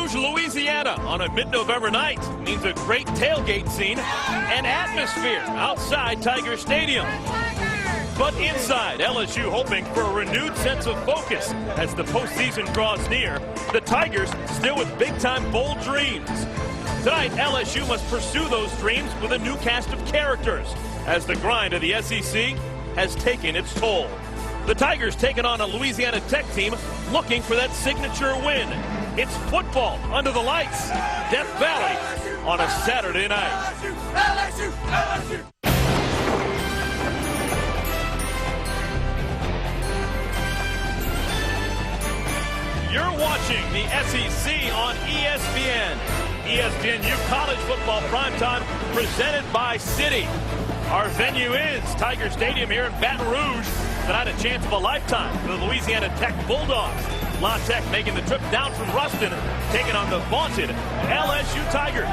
Rouge, Louisiana on a mid-November night means a great tailgate scene and atmosphere outside Tiger Stadium. But inside, LSU hoping for a renewed sense of focus as the postseason draws near. The Tigers still with big-time bold dreams. Tonight, LSU must pursue those dreams with a new cast of characters as the grind of the SEC has taken its toll. The Tigers taking on a Louisiana Tech team looking for that signature win. It's football under the lights, Death Valley on a Saturday night. LSU, LSU, LSU. You're watching the SEC on ESPN. ESPNU College Football Primetime presented by Citi. Our venue is Tiger Stadium here in Baton Rouge. Tonight a chance of a lifetime for the Louisiana Tech Bulldogs. La Tech making the trip down from Ruston, taking on the vaunted LSU Tigers.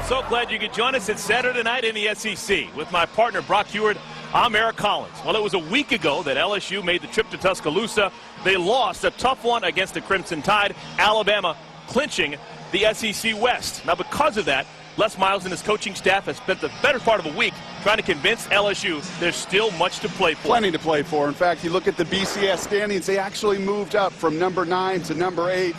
So glad you could join us. It's Saturday night in the SEC with my partner Brock Heward. I'm Eric Collins. Well, it was a week ago that LSU made the trip to Tuscaloosa. They lost a tough one against the Crimson Tide, Alabama clinching the SEC West. Now, because of that, Les Miles and his coaching staff have spent the better part of a week trying to convince LSU there's still much to play for. Plenty to play for. In fact, you look at the BCS standings, they actually moved up from number 9 to number 8.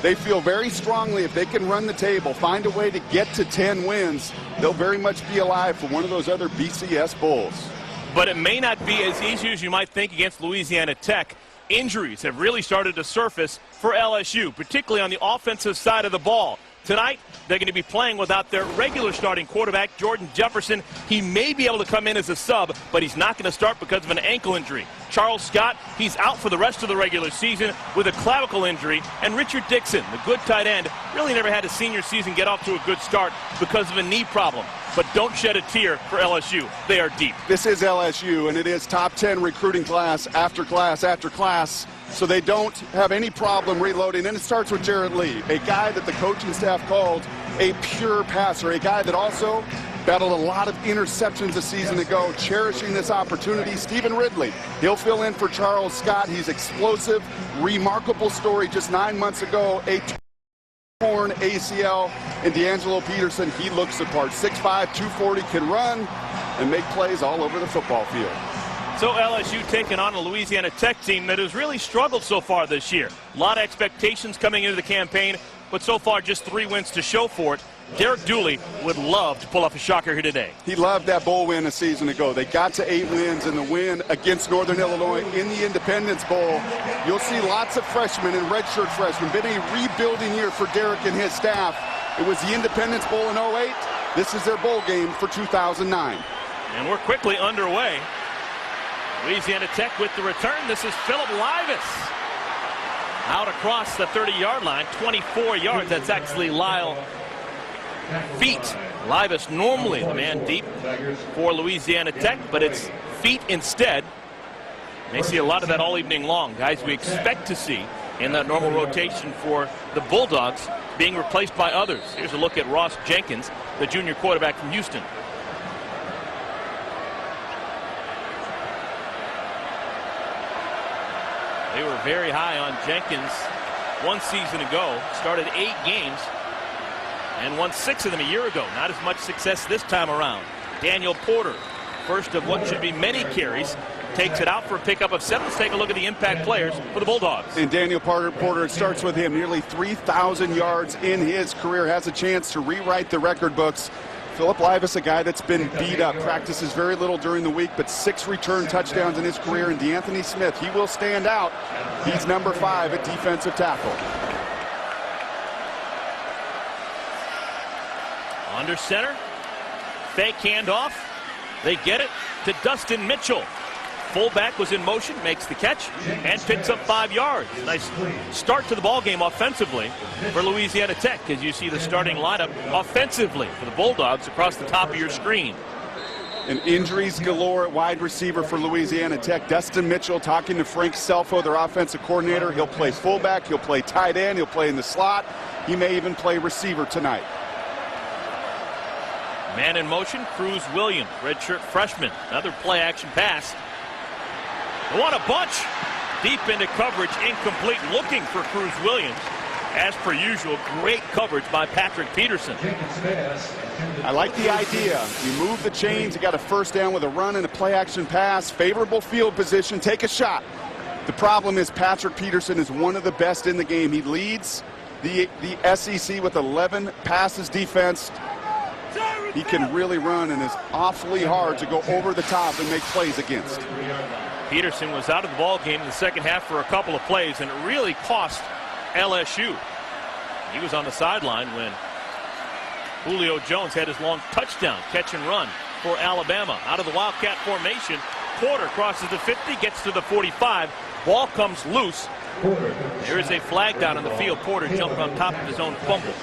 They feel very strongly if they can run the table, find a way to get to 10 wins, they'll very much be alive for one of those other BCS Bowls. But it may not be as easy as you might think against Louisiana Tech. Injuries have really started to surface for LSU, particularly on the offensive side of the ball. Tonight, they're going to be playing without their regular starting quarterback, Jordan Jefferson. He may be able to come in as a sub, but he's not going to start because of an ankle injury. Charles Scott, he's out for the rest of the regular season with a clavicle injury. And Richard Dixon, the good tight end, really never had his senior season get off to a good start because of a knee problem. But don't shed a tear for LSU. They are deep. This is LSU, and it is top 10 recruiting class after class after class. So they don't have any problem reloading. And it starts with Jarrett Lee, a guy that the coaching staff called a pure passer, a guy that also battled a lot of interceptions a season ago, cherishing this opportunity. Stephen Ridley, he'll fill in for Charles Scott. He's explosive, remarkable story just 9 months ago, a torn ACL. And D'Angelo Peterson, he looks the part. 6'5", 240, can run and make plays all over the football field. So LSU taking on a Louisiana Tech team that has really struggled so far this year. A lot of expectations coming into the campaign, but so far just 3 wins to show for it. Derek Dooley would love to pull off a shocker here today. He loved that bowl win a season ago. They got to 8 wins in the win against Northern Illinois in the Independence Bowl. You'll see lots of freshmen and redshirt freshmen. Been a rebuilding year for Derek and his staff. It was the Independence Bowl in 08. This is their bowl game for 2009. And we're quickly underway. Louisiana Tech with the return. This is Philip Livis. Out across the 30-yard line, 24 yards. That's actually Lyle Feet. Livis normally the man deep for Louisiana Tech, but it's Feet instead. May see a lot of that all evening long. Guys we expect to see in that normal rotation for the Bulldogs being replaced by others. Here's a look at Ross Jenkins, the junior quarterback from Houston. They were very high on Jenkins one season ago. Started 8 games and won 6 of them a year ago. Not as much success this time around. Daniel Porter, first of what should be many carries, takes it out for a pickup of 7. Let's take a look at the impact players for the Bulldogs. And Daniel Porter, it starts with him. Nearly 3,000 yards in his career. Has a chance to rewrite the record books. Philip Livis, a guy that's been beat up, practices very little during the week, but 6 return touchdowns in his career. And DeAnthony Smith, he will stand out. He's number 5 at defensive tackle. Under center, fake handoff. They get it to Dustin Mitchell. Fullback was in motion, makes the catch, and picks up 5 yards. Nice start to the ball game offensively for Louisiana Tech, as you see the starting lineup offensively for the Bulldogs across the top of your screen. And injuries galore at wide receiver for Louisiana Tech. Dustin Mitchell talking to Frank Selfo, their offensive coordinator. He'll play fullback, he'll play tight end, he'll play in the slot. He may even play receiver tonight. Man in motion, Cruz Williams, redshirt freshman. Another play-action pass. They want a bunch. Deep into coverage, incomplete. Looking for Cruz Williams. As per usual, great coverage by Patrick Peterson. I like the idea. You move the chains, you got a first down with a run and a play action pass, favorable field position, take a shot. The problem is Patrick Peterson is one of the best in the game. He leads the SEC with 11 passes defense. He can really run and is awfully hard to go over the top and make plays against. Peterson was out of the ball game in the second half for a couple of plays, and it really cost LSU. He was on the sideline when Julio Jones had his long touchdown catch and run for Alabama. Out of the Wildcat formation, Porter crosses the 50, gets to the 45. Ball comes loose. There is a flag down on the field. Porter jumped on top of his own fumble.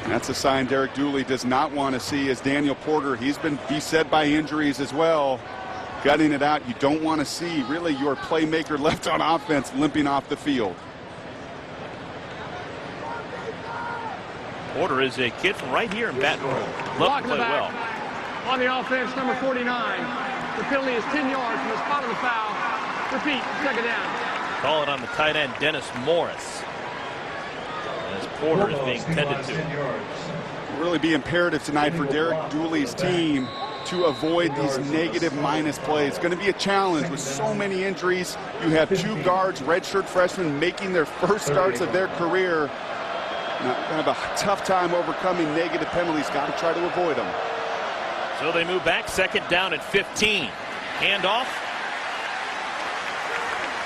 That's a sign Derek Dooley does not want to see, as Daniel Porter, he's been beset by injuries as well. Gutting it out. You don't want to see really your playmaker left on offense limping off the field. Porter is a kid from right here in Baton Rouge. Love to play well. On the offense, number 49. The penalty is 10 yards from the spot of the foul. Repeat, second down. Call it on the tight end, Dennis Morris, as Porter is being tended to. It'll really be imperative tonight for Derek Dooley's team to avoid these negative minus plays. It's going to be a challenge with so many injuries. You have two guards, redshirt freshmen, making their first starts of their career. Have a tough time overcoming negative penalties. Got to try to avoid them. So they move back, second down at 15. Handoff.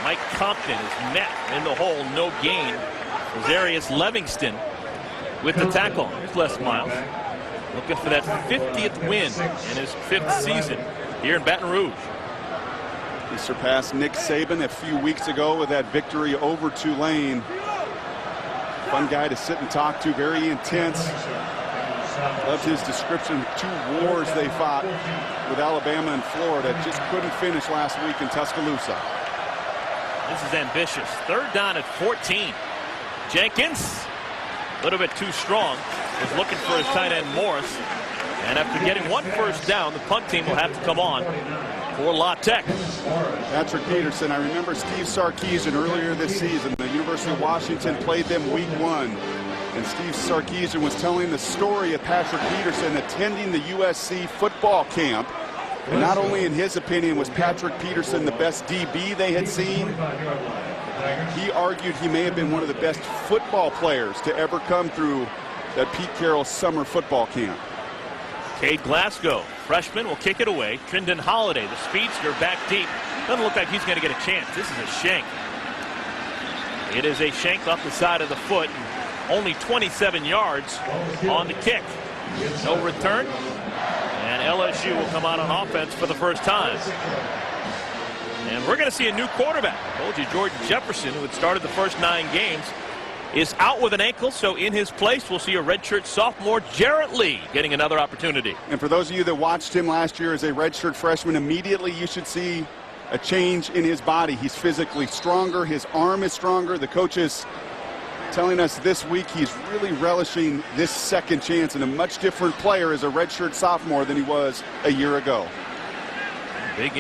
Mike Compton is met in the hole, no gain. Rosarius Livingston with the tackle. Here's Les Miles, looking for that 50th win in his 5th season here in Baton Rouge. He surpassed Nick Saban a few weeks ago with that victory over Tulane. Fun guy to sit and talk to, very intense. Loved his description. 2 wars they fought with Alabama and Florida. Just couldn't finish last week in Tuscaloosa. This is ambitious. Third down at 14. Jenkins, a little bit too strong, was looking for his tight end Morris. And after getting one first down, the punt team will have to come on for La Tech. Patrick Peterson, I remember Steve Sarkisian earlier this season. The University of Washington played them week 1. And Steve Sarkisian was telling the story of Patrick Peterson attending the USC football camp. And not only in his opinion was Patrick Peterson the best DB they had seen, he argued he may have been one of the best football players to ever come through that Pete Carroll summer football camp. Cade Glasgow, freshman, will kick it away. Trindon Holliday, the speedster, back deep. Doesn't look like he's going to get a chance. This is a shank. It is a shank off the side of the foot. Only 27 yards on the kick. No return. And LSU will come out on offense for the first time. And we're going to see a new quarterback. I told you, Jordan Jefferson, who had started the first 9 games, is out with an ankle. So in his place, we'll see a redshirt sophomore, Jarrett Lee, getting another opportunity. And for those of you that watched him last year as a redshirt freshman, immediately you should see a change in his body. He's physically stronger. His arm is stronger. The coaches telling us this week he's really relishing this second chance and a much different player as a redshirt sophomore than he was a year ago. Big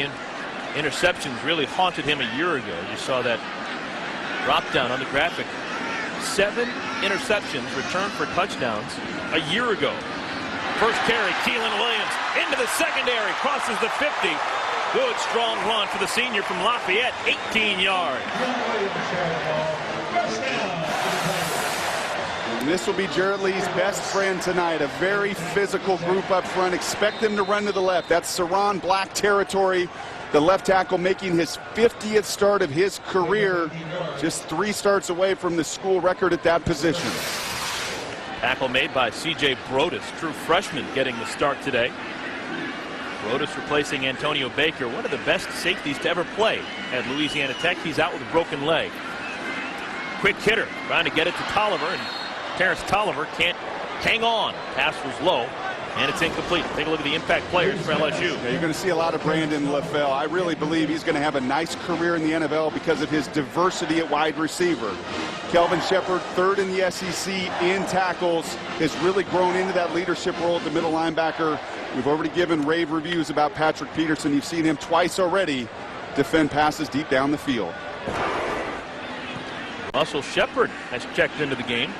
interceptions really haunted him a year ago. You saw that drop down on the graphic. 7 interceptions returned for touchdowns a year ago. First carry, Keelan Williams into the secondary, crosses the 50. Good strong run for the senior from Lafayette, 18 yards. And this will be Jarrett Lee's best friend tonight. A very physical group up front. Expect them to run to the left. That's Saron Black territory. The left tackle making his 50th start of his career. Just 3 starts away from the school record at that position. Tackle made by C.J. Brodus, true freshman, getting the start today. Brodus replacing Antonio Baker, one of the best safeties to ever play at Louisiana Tech. He's out with a broken leg. Quick hitter, trying to get it to Tolliver, and Terrence Tolliver can't hang on. Pass was low, and it's incomplete. Take a look at the impact players for LSU. Yeah, you're going to see a lot of Brandon LaFell. I really believe he's going to have a nice career in the NFL because of his diversity at wide receiver. Kelvin Shepard, 3rd in the SEC in tackles, has really grown into that leadership role at the middle linebacker. We've already given rave reviews about Patrick Peterson. You've seen him twice already defend passes deep down the field. Russell Shepard has checked into the game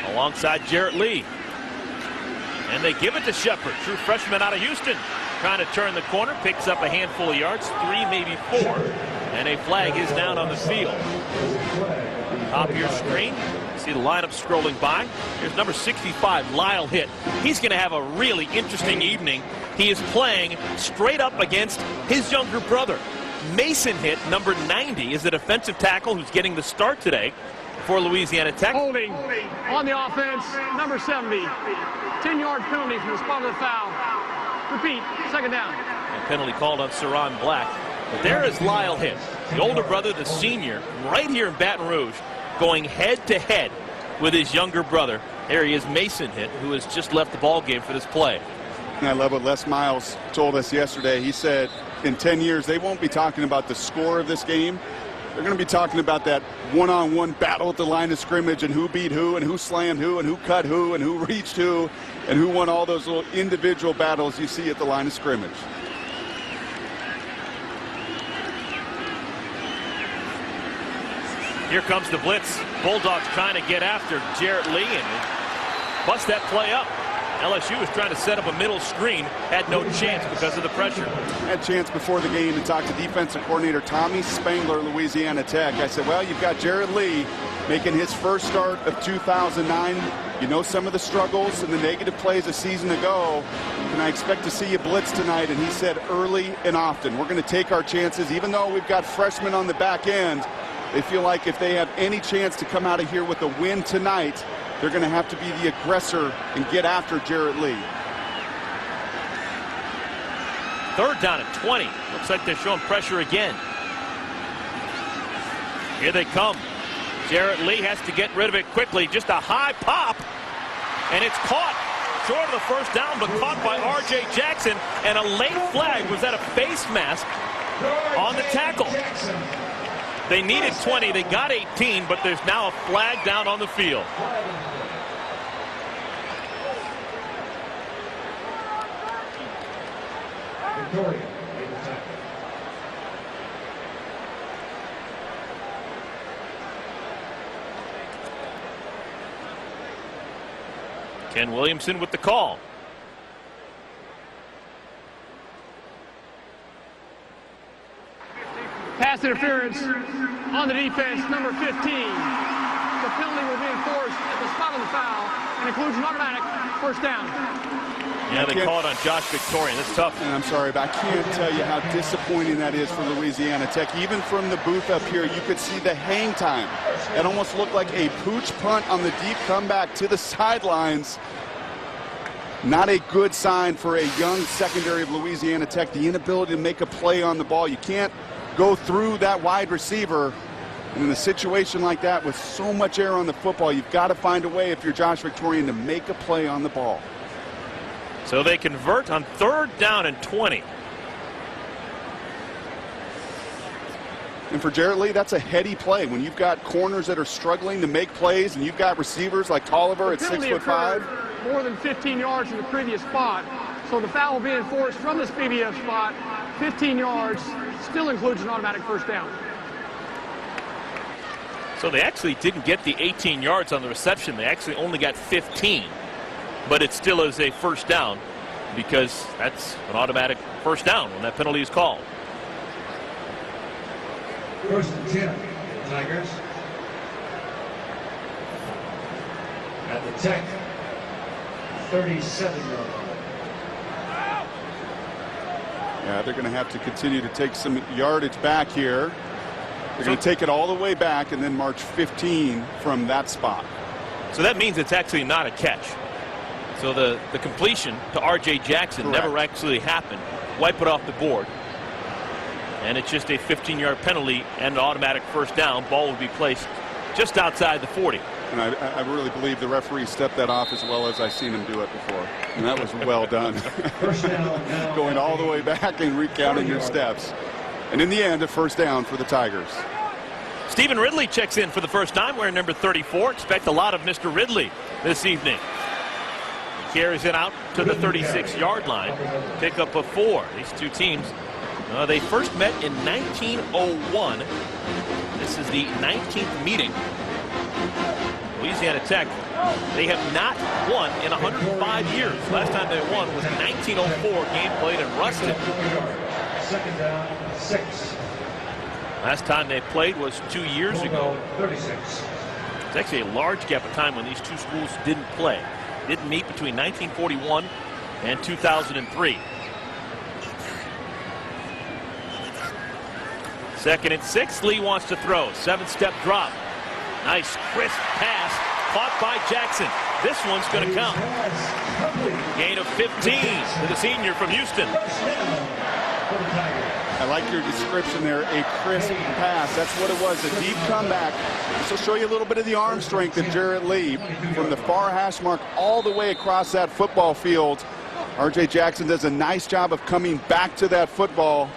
alongside Jarrett Lee. And they give it to Shepard, true freshman out of Houston. Trying to turn the corner, picks up a handful of yards, 3, maybe 4. And a flag is down on the field. Top of your screen, see the lineup scrolling by. Here's number 65, Lyle Hitt. He's going to have a really interesting evening. He is playing straight up against his younger brother. Mason Hitt, number 90, is the defensive tackle who's getting the start today for Louisiana Tech. Holding on the offense, number 70. 10-yard penalty from the spot of the foul. Repeat, second down. A penalty called on Saron Black. But there is Lyle Hitt, the older brother, the senior, right here in Baton Rouge, going head-to-head with his younger brother. There he is, Mason Hitt, who has just left the ball game for this play. And I love what Les Miles told us yesterday. He said in 10 years they won't be talking about the score of this game. They're going to be talking about that one-on-one battle at the line of scrimmage and who beat who and who slammed who and who cut who and who reached who and who won all those little individual battles you see at the line of scrimmage. Here comes the blitz. Bulldogs trying to get after Jarrett Lee and bust that play up. LSU was trying to set up a middle screen, had no chance because of the pressure. Had a chance before the game to talk to defensive coordinator Tommy Spangler, Louisiana Tech. I said, well, you've got Jarrett Lee making his first start of 2009. You know some of the struggles and the negative plays a season ago. Can I expect to see you blitz tonight? And he said early and often. We're going to take our chances. Even though we've got freshmen on the back end, they feel like if they have any chance to come out of here with a win tonight, they're going to have to be the aggressor and get after Jarrett Lee. Third down at 20. Looks like they're showing pressure again. Here they come. Jarrett Lee has to get rid of it quickly. Just a high pop. And it's caught short of the first down, but caught by R.J. Jackson. And a late flag. Was that a face mask on the tackle? They needed 20. They got 18, but there's now a flag down on the field. Ken Williamson with the call. Pass interference on the defense, number 15. The penalty will be enforced at the spot of the foul and includes an automatic first down. Yeah, they call it on Josh Victorian. That's tough. And I'm sorry, but I can't tell you how disappointing that is for Louisiana Tech. Even from the booth up here, you could see the hang time. It almost looked like a pooch punt on the deep comeback to the sidelines. Not a good sign for a young secondary of Louisiana Tech. The inability to make a play on the ball. You can't go through that wide receiver. And in a situation like that with so much air on the football, you've got to find a way, if you're Josh Victorian, to make a play on the ball. So they convert on third down and 20. And for Jarrett Lee, that's a heady play. When you've got corners that are struggling to make plays and you've got receivers like Tolliver at 6'5". More than 15 yards from the previous spot. So the foul will be enforced from this previous spot. 15 yards still includes an automatic first down. So they actually didn't get the 18 yards on the reception. They actually only got 15. But it still is a first down because that's an automatic first down when that penalty is called. First and 10, Tigers. At the Tech, 37-yard line. Yeah, they're going to have to continue to take some yardage back here. They're going to take it all the way back and then march 15 from that spot. So that means it's actually not a catch. So the completion to R.J. Jackson never actually happened. Wipe it off the board. And it's just a 15-yard penalty and an automatic first down. Ball will be placed just outside the 40. And I really believe the referee stepped that off as well as I've seen him do it before. And that was well done. First down. Going all the way back and recounting your steps. And in the end, a first down for the Tigers. Stephen Ridley checks in for the first time wearing number 34. Expect a lot of Mr. Ridley this evening. He carries it out to the 36-yard line. Pick up a 4. These two teams They first met in 1901. This is the 19th meeting. Louisiana Tech, they have not won in 105 years. Last time they won was 1904, game played in Ruston. Second down, 6. Last time they played was 2 years ago. 36. It's actually a large gap of time when these two schools didn't play. Didn't meet between 1941 and 2003. Second and 6. Lee wants to throw. 7-step drop. Nice crisp pass caught by Jackson. This one's going to count. Gain of 15 to the senior from Houston. I like your description there, a crisp pass. That's what it was, a deep comeback. This will show you a little bit of the arm strength of Jarrett Lee from the far hash mark all the way across that football field. R.J. Jackson does a nice job of coming back to that football.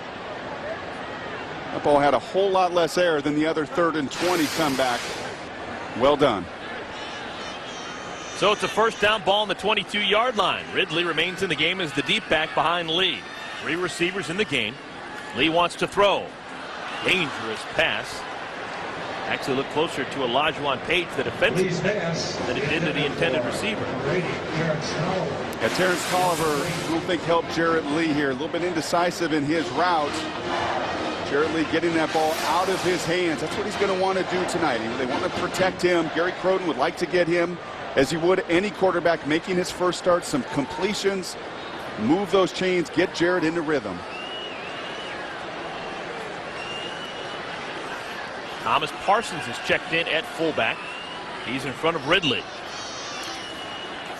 That ball had a whole lot less air than the other 3rd and 20 comeback. Well done. So it's a first down ball on the 22-yard line. Ridley remains in the game as the deep back behind Lee. 3 receivers in the game. Lee wants to throw. Dangerous pass. Actually looked closer to Olajuwon Page, the defensive than it did to the intended receiver. Yeah, Terrence Colliver, I don't think, helped Jarrett Lee here. A little bit indecisive in his route. Jarrett Lee getting that ball out of his hands. That's what he's going to want to do tonight. They want to protect him. Gary Croton would like to get him, as he would any quarterback making his first start, some completions, move those chains, get Jarrett into rhythm. Thomas Parsons is checked in at fullback. He's in front of Ridley.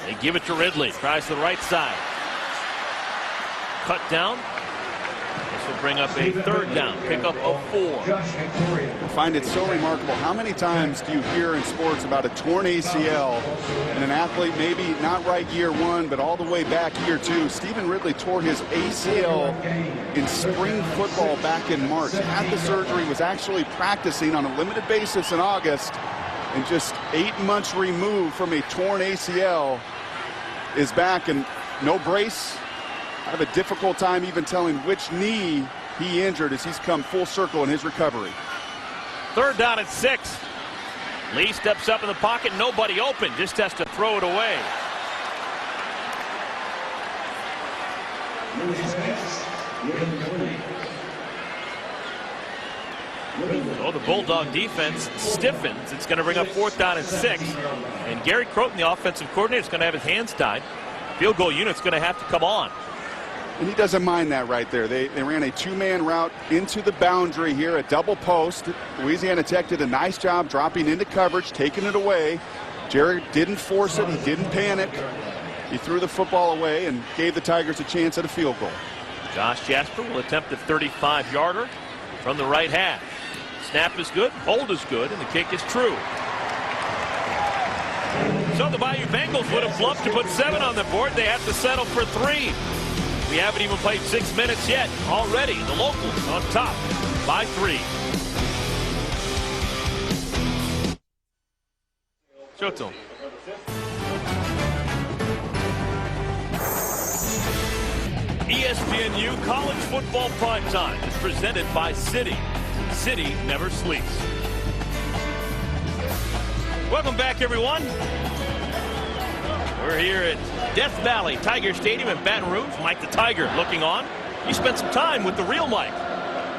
They give it to Ridley. Tries the right side. Cut down. This will bring up a 3rd down. Pickup of 4. I find it so remarkable. How many times do you hear in sports about a torn ACL and an athlete maybe not right year 1, but all the way back year 2? Stephen Ridley tore his ACL in spring football back in March. Had the surgery, was actually practicing on a limited basis in August, and just 8 months removed from a torn ACL is back, and no brace. I have a difficult time even telling which knee he injured as he's come full circle in his recovery. 3rd down at 6. Lee steps up in the pocket. Nobody open. Just has to throw it away. So the Bulldog defense stiffens. It's going to bring up 4th down and 6. And Gary Croton, the offensive coordinator, is going to have his hands tied. Field goal unit's going to have to come on. And he doesn't mind that right there. They ran a 2-man route into the boundary here, a double post. Louisiana Tech did a nice job dropping into coverage, taking it away. Jarrett didn't force it. He didn't panic. He threw the football away and gave the Tigers a chance at a field goal. Josh Jasper will attempt a 35-yarder from the right half. Snap is good, hold is good, and the kick is true. So the Bayou Bengals would have loved to put 7 on the board. They have to settle for 3. We haven't even played 6 minutes yet. Already, the locals on top by 3. Show it to him. ESPNU College Football Primetime is presented by City. City never sleeps. Welcome back, everyone. We're here at Death Valley Tiger Stadium in Baton Rouge. Mike the Tiger looking on. You spent some time with the real Mike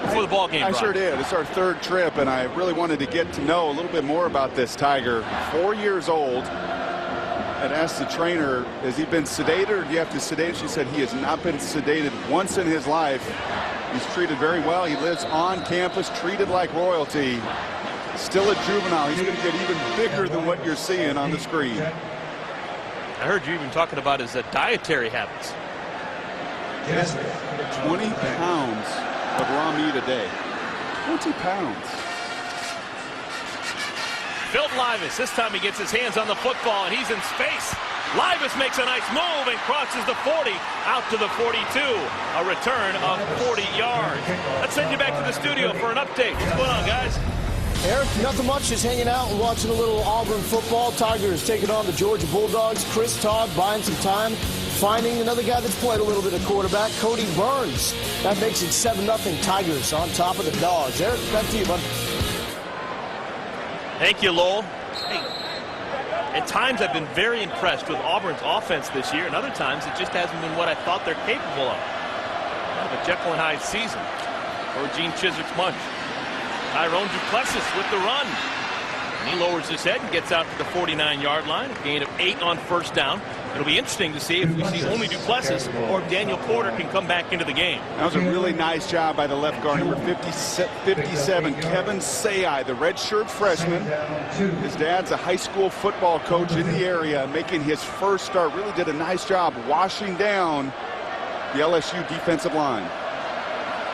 before the ball game. I sure did. It's our 3rd trip, and I really wanted to get to know a little bit more about this Tiger. 4 years old. And asked the trainer, has he been sedated or do you have to sedate? She said he has not been sedated once in his life. He's treated very well. He lives on campus, treated like royalty. Still a juvenile. He's going to get even bigger than what you're seeing on the screen. I heard you even talking about his dietary habits. 20 pounds of raw meat a day. 20 pounds. Phil Livas, this time he gets his hands on the football and he's in space. Livas makes a nice move and crosses the 40 out to the 42. A return of 40 yards. Let's send you back to the studio for an update. What's going on, guys? Eric, nothing much, just hanging out and watching a little Auburn football. Tigers taking on the Georgia Bulldogs. Chris Todd buying some time finding another guy that's played a little bit of quarterback, Cody Burns. That makes it 7-0 Tigers on top of the Dogs. Eric, back to you, bud. Thank you, Lowell. Hey, at times I've been very impressed with Auburn's offense this year, and other times it just hasn't been what I thought they're capable of. Kind of a Jekyll and Hyde season for Gene Chiswick's Munch. Tyrone Duplessis with the run. And he lowers his head and gets out to the 49-yard line. A gain of 8 on first down. It'll be interesting to see if we see only Duplessis or if Daniel Porter can come back into the game. That was a really nice job by the left guard, number 57, Kevin Sayai, the redshirt freshman. His dad's a high school football coach in the area, making his first start. Really did a nice job washing down the LSU defensive line.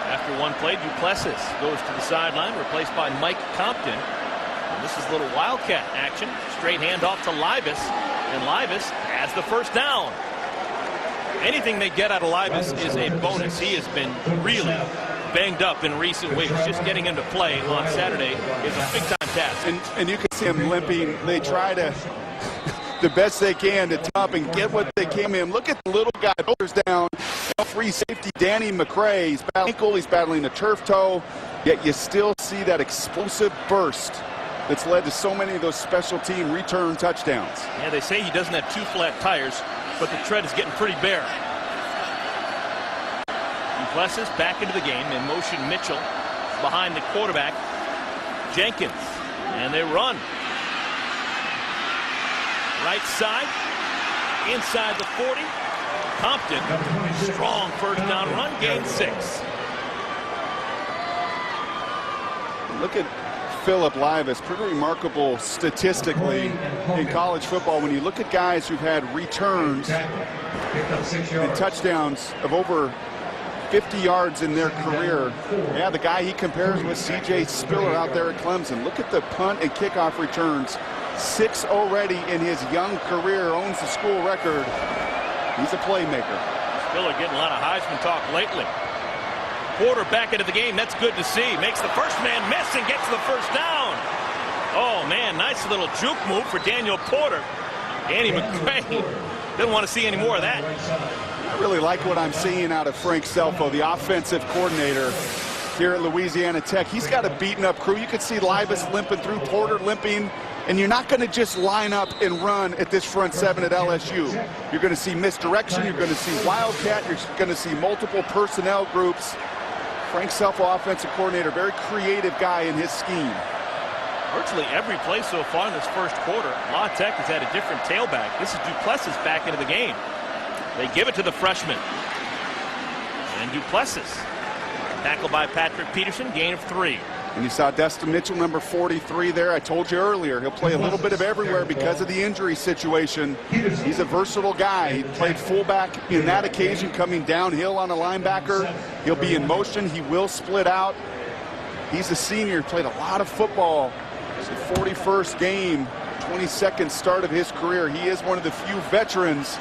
After one play, Duplessis goes to the sideline, replaced by Mike Compton. And this is a little Wildcat action. Straight handoff to Libas, and Libas has the first down. Anything they get out of Libas is a bonus. He has been really banged up in recent weeks. Just getting him to play on Saturday is a big-time task. And you can see him limping. They try to the best they can to top and get what they can in. Look at the little guy, shoulders down. Free safety Danny McCray. He's battling ankle, he's battling a turf toe, yet you still see that explosive burst that's led to so many of those special team return touchdowns. Yeah, they say he doesn't have 2 flat tires, but the tread is getting pretty bare. Duplessis back into the game, in motion Mitchell behind the quarterback, Jenkins, and they run. Right side, inside the 40. Compton, strong first down run, gain 6. Look at Philip Libas, pretty remarkable statistically in college football. When you look at guys who've had returns and touchdowns of over 50 yards in their career, yeah, the guy he compares with C.J. Spiller out there at Clemson. Look at the punt and kickoff returns. 6 already in his young career, owns the school record. He's a playmaker. Spiller getting a lot of Heisman talk lately. Porter back into the game. That's good to see. Makes the first man miss and gets the first down. Oh, man, nice little juke move for Daniel Porter. Danny McCray didn't want to see any more of that. I really like what I'm seeing out of Frank Selfo, the offensive coordinator here at Louisiana Tech. He's got a beaten-up crew. You can see Libas limping through, Porter limping. And you're not going to just line up and run at this front 7 at LSU. You're going to see misdirection. You're going to see Wildcat. You're going to see multiple personnel groups. Frank Selfo, offensive coordinator, very creative guy in his scheme. Virtually every play so far in this first quarter, La Tech has had a different tailback. This is Duplessis back into the game. They give it to the freshman. And Duplessis, tackled by Patrick Peterson, gain of 3. And you saw Destin Mitchell, number 43 there. I told you earlier, he'll play a little bit of everywhere because of the injury situation. He's a versatile guy. He played fullback in that occasion, coming downhill on a linebacker. He'll be in motion. He will split out. He's a senior. Played a lot of football. It's the 41st game, 22nd start of his career. He is one of the few veterans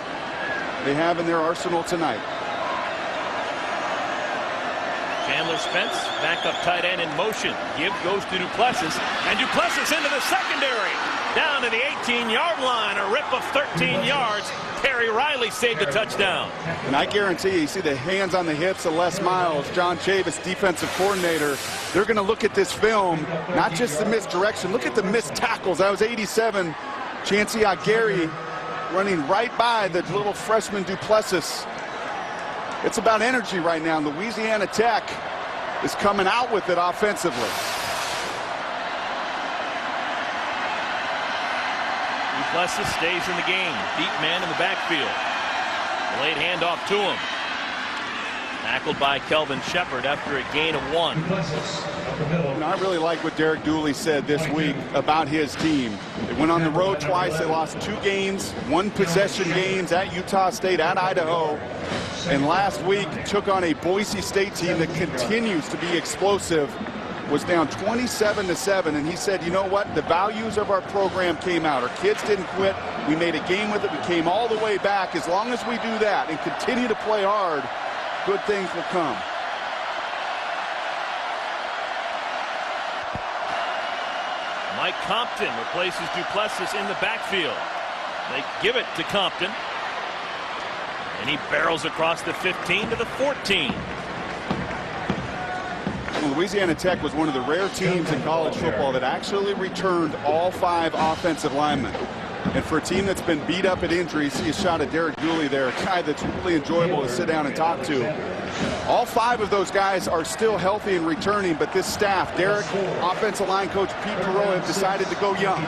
they have in their arsenal tonight. Chandler Spence, backup tight end in motion. Give goes to Duplessis, and Duplessis into the secondary. Down to the 18-yard line, a rip of 13 yards. Perry Riley saved the touchdown. And I guarantee you see the hands on the hips of Les Miles, John Chavis, defensive coordinator. They're going to look at this film, not just the misdirection. Look at the missed tackles. That was 87. Chancey Gary running right by the little freshman Duplessis. It's about energy right now. Louisiana Tech is coming out with it offensively. Duplessis stays in the game. Deep man in the backfield. Late handoff to him. Tackled by Kelvin Shepard after a gain of 1. I really like what Derek Dooley said this week about his team. They went on the road twice. They lost 2 games, 1 possession games at Utah State, at Idaho. And last week took on a Boise State team that continues to be explosive. Was down 27-7, and he said, you know what, the values of our program came out. Our kids didn't quit. We made a game with it. We came all the way back. As long as we do that and continue to play hard, good things will come. Mike Compton replaces Duplessis in the backfield. They give it to Compton. And he barrels across the 15 to the 14. Louisiana Tech was one of the rare teams in college football that actually returned all 5 offensive linemen. And for a team that's been beat up at injuries, see a shot at Derek Dooley there, a guy that's really enjoyable to sit down and talk to. All 5 of those guys are still healthy and returning, but this staff, Derek, offensive line coach Pete Perot, have decided to go young.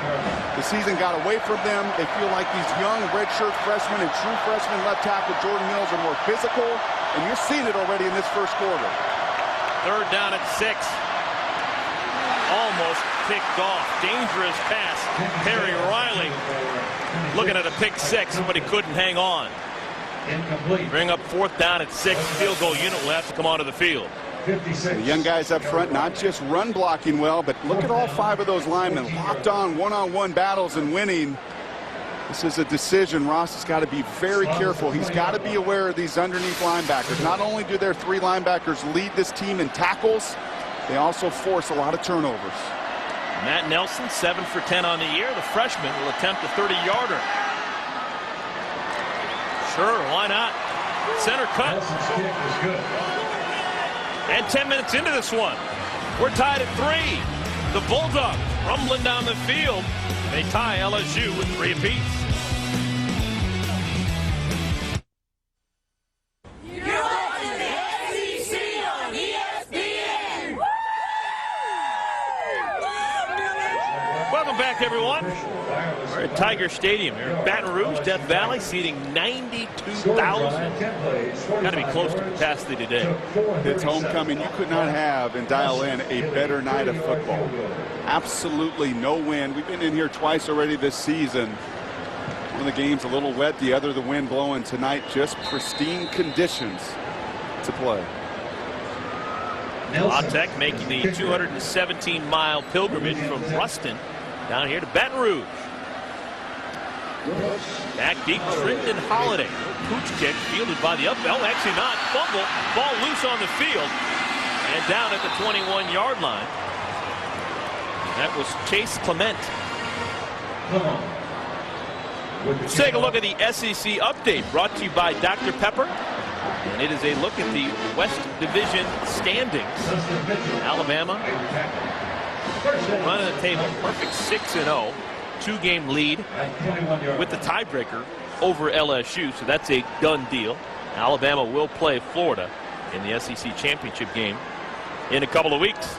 The season got away from them. They feel like these young redshirt freshmen and true freshman left tackle Jordan Mills are more physical, and you're seeing it already in this first quarter. 3rd down at 6. Almost picked off. Dangerous pass. Perry Riley looking at a pick 6, but he couldn't hang on. Bring up 4th down at 6. Field goal unit will have to come onto the field. The young guys up front not just run blocking well, but look at all 5 of those linemen locked on one-on-one battles and winning. This is a decision Ross has got to be very careful. He's got to be aware of these underneath linebackers. Not only do their 3 linebackers lead this team in tackles, they also force a lot of turnovers. Matt Nelson, 7 for 10 on the year. The freshman will attempt a 30-yarder. Sure, why not? Center cut. And 10 minutes into this one, we're tied at 3. The Bulldogs rumbling down the field. They tie LSU with 3 apiece. You're watching the SEC on ESPN. Welcome back, everyone. We're at Tiger Stadium here in Baton Rouge, Death Valley, seating 92,000. Got to be close to capacity today. It's homecoming. You could not have and dial in a better night of football. Absolutely no wind. We've been in here twice already this season. One of the games a little wet, the other the wind blowing. Tonight, just pristine conditions to play. La Tech making the 217-mile pilgrimage from Ruston down here to Baton Rouge. Back deep, Trenton Holiday. Pooch kick fielded by the up. Oh, actually not. Fumble. Ball loose on the field. And down at the 21-yard line. That was Chase Clement. Let's take a look at the SEC update brought to you by Dr. Pepper. And it is a look at the West Division standings. Alabama running the table. Perfect 6-0. 2-game lead with the tiebreaker over LSU, so that's a done deal. Alabama will play Florida in the SEC championship game in a couple of weeks.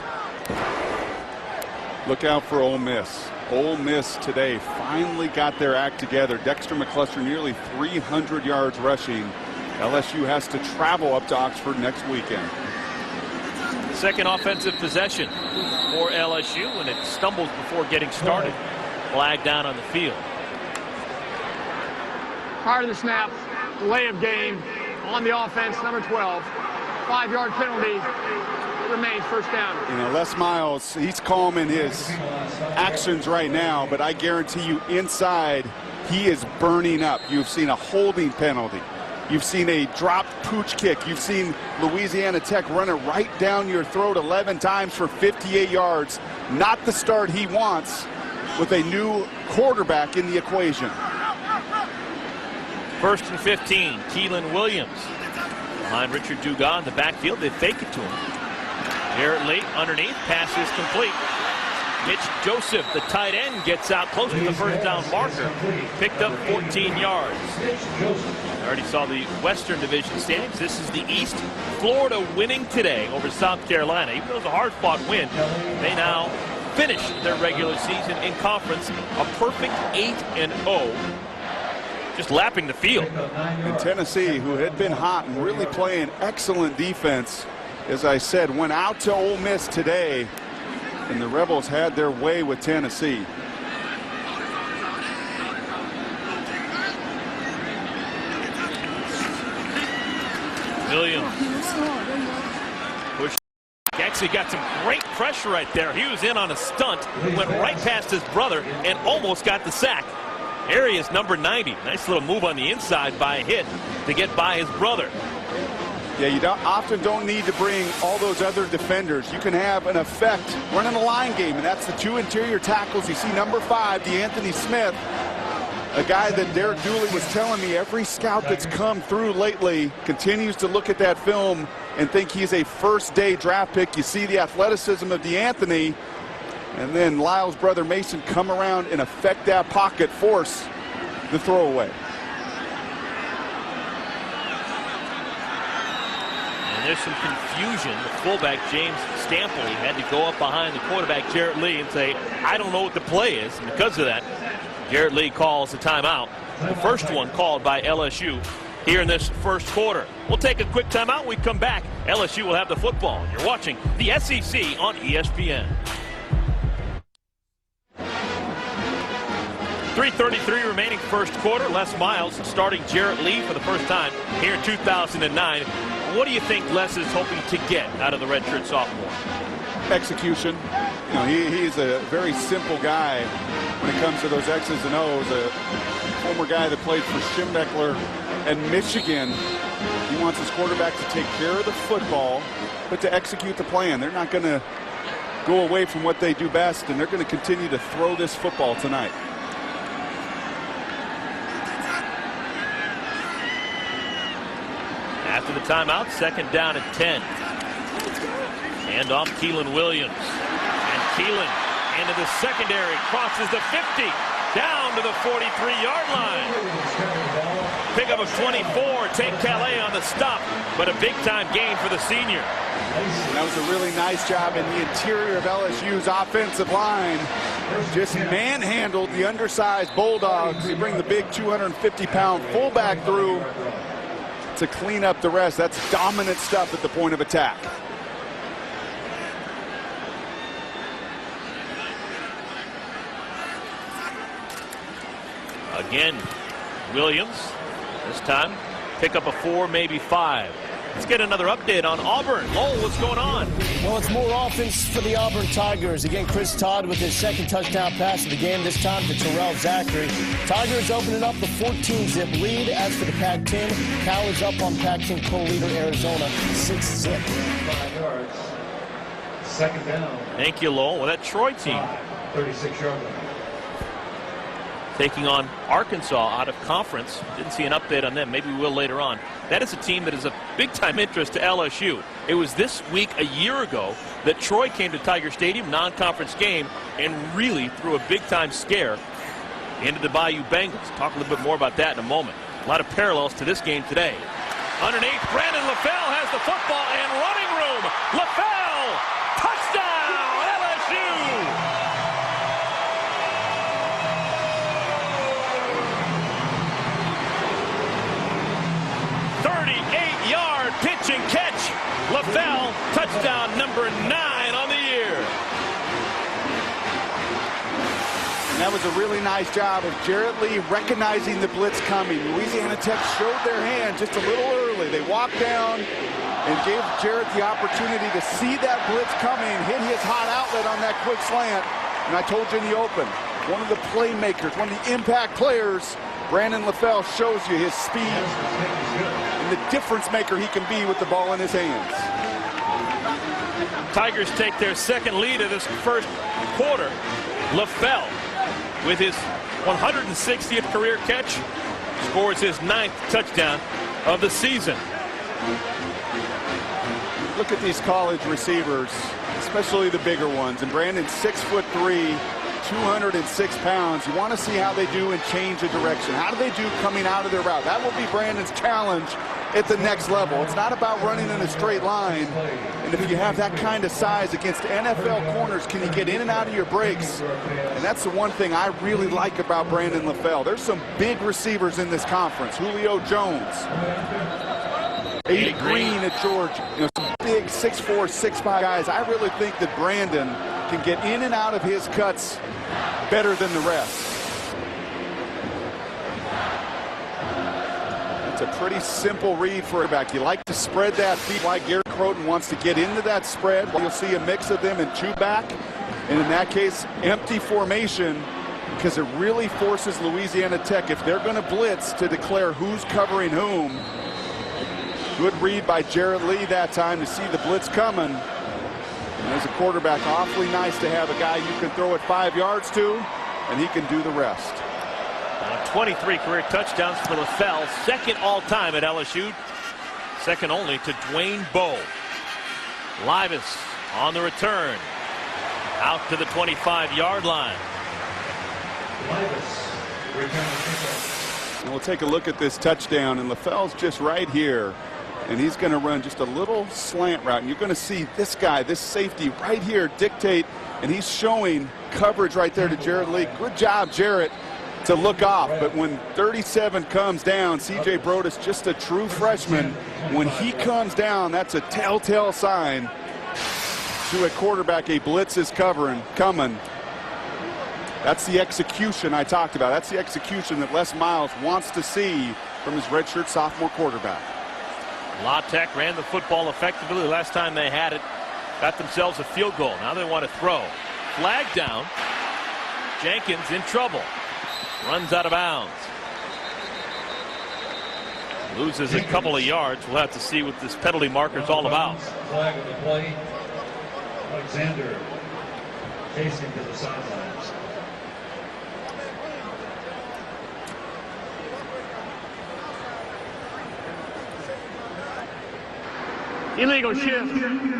Look out for Ole Miss. Ole Miss today finally got their act together. Dexter McCluster nearly 300 yards rushing. LSU has to travel up to Oxford next weekend. Second offensive possession for LSU when it stumbles before getting started. Flag down on the field. Prior to the snap, delay of game on the offense, number 12. 5-yard penalty. It remains first down. You know, Les Miles, he's calm in his actions right now, but I guarantee you inside, he is burning up. You've seen a holding penalty. You've seen a dropped pooch kick. You've seen Louisiana Tech run it right down your throat 11 times for 58 yards. Not the start he wants with a new quarterback in the equation. 1st and 15, Keelan Williams. Behind Richard Dugas in the backfield, they fake it to him. Garrett Lee underneath, pass is complete. Mitch Joseph, the tight end, gets out close to the first down marker. Picked up 14 yards. I already saw the Western Division standings. This is the East. Florida winning today over South Carolina. Even though it was a hard-fought win, they now finish their regular season in conference a perfect 8-0, just lapping the field. And Tennessee, who had been hot and really playing excellent defense, as I said, went out to Ole Miss today, and the Rebels had their way with Tennessee. Williams pushed. Actually got some great pressure right there. He was in on a stunt, went right past his brother, and almost got the sack. Arias, number 90. Nice little move on the inside by a hit to get by his brother. Yeah, you often don't need to bring all those other defenders. You can have an effect running a line game, and that's the 2 interior tackles. You see number 5, DeAnthony Smith. A guy that Derek Dooley was telling me every scout that's come through lately continues to look at that film and think he's a first-day draft pick. You see the athleticism of DeAnthony, and then Lyle's brother Mason come around and affect that pocket, force the throwaway. And there's some confusion. The fullback, James Stampley, had to go up behind the quarterback, Jarrett Lee, and say, I don't know what the play is. And because of that, Jarrett Lee calls the timeout. The first one called by LSU here in this first quarter. We'll take a quick timeout. When we come back, LSU will have the football. You're watching the SEC on ESPN. 3:33 remaining first quarter. Les Miles starting Jarrett Lee for the first time here in 2009. What do you think Les is hoping to get out of the redshirt sophomore? Execution. You know, he's a very simple guy when it comes to those X's and O's. A former guy that played for Schembechler and Michigan. He wants his quarterback to take care of the football, but to execute the plan. They're not going to go away from what they do best, and they're going to continue to throw this football tonight. After the timeout, second down at 10. Hand off Keelan Williams. And Keelan into the secondary, crosses the 50, down to the 43-yard line. Pickup of 24, take Calais on the stop, but a big-time gain for the senior. That was a really nice job in the interior of LSU's offensive line. Just manhandled the undersized Bulldogs. You bring the big 250-pound fullback through to clean up the rest. That's dominant stuff at the point of attack. Again, Williams, this time pick up a 4, maybe 5. Let's get another update on Auburn. Lowell, what's going on? Well, it's more offense for the Auburn Tigers. Again, Chris Todd with his second touchdown pass of the game, this time to Terrell Zachary. Tigers opening up the 14-zip lead. As for the Pac-10, Cal is up on Pac-10 co-leader Arizona, 6-zip. 5 yards. Second down. Thank you, Lowell. Well, that Troy team 36-yard line. taking on Arkansas out of conference. Didn't see an update on them. Maybe we will later on. That is a team that is a big-time interest to LSU. It was this week a year ago that Troy came to Tiger Stadium, non-conference game, and really threw a big-time scare into the Bayou Bengals. Talk a little bit more about that in a moment. A lot of parallels to this game today. Underneath, Brandon LaFell has the football and running room. LaFell, touchdown, LSU! 38-yard pitch and catch. LaFell, touchdown number 9 on the year. And that was a really nice job of Jarrett Lee recognizing the blitz coming. Louisiana Tech showed their hand just a little early. They walked down and gave Jarrett the opportunity to see that blitz coming, hit his hot outlet on that quick slant. And I told you in the open, one of the playmakers, one of the impact players, Brandon LaFell, shows you his speed and the difference maker he can be with the ball in his hands. Tigers take their second lead of this first quarter. LaFell, with his 160th career catch, scores his 9th touchdown of the season. Look at these college receivers, especially the bigger ones. And Brandon's 6'3", 206 pounds. You want to see how they do and change of direction. How do they do coming out of their route? That will be Brandon's challenge at the next level. It's not about running in a straight line. And if you have that kind of size against NFL corners, can you get in and out of your breaks? And that's the one thing I really like about Brandon LaFell. There's some big receivers in this conference. Julio Jones, Eddie Green at Georgia. You know, some big 6'4", 6'5" guys. I really think that Brandon can get in and out of his cuts better than the rest. It's a pretty simple read for a back. You like to spread that feet like Garrett Croton wants to get into that spread. You'll see a mix of them in two back, and in that case, empty formation, because it really forces Louisiana Tech, if they're going to blitz, to declare who's covering whom. Good read by Jarrett Lee that time to see the blitz coming. And as a quarterback, awfully nice to have a guy you can throw it 5 yards to, and he can do the rest. 23 career touchdowns for LaFell, second all-time at LSU, second only to Dwayne Bowe. Livas on the return, out to the 25-yard line. And we'll take a look at this touchdown, and LaFell's just right here, and he's going to run just a little slant route, and you're going to see this guy, this safety right here dictate, and he's showing coverage right there to Jarrett Lee. Good job, Jarrett, to look off. But when 37 comes down, C.J. Brodus, just a true freshman, when he comes down, that's a telltale sign to a quarterback. A blitz is coming. That's the execution I talked about. That's the execution that Les Miles wants to see from his redshirt sophomore quarterback. La Tech ran the football effectively last time they had it. Got themselves a field goal. Now they want to throw. Flag down. Jenkins in trouble. Runs out of bounds. Loses a couple of yards. We'll have to see what this penalty marker is all about. Flag on the play. Alexander chasing to the sidelines. Illegal shift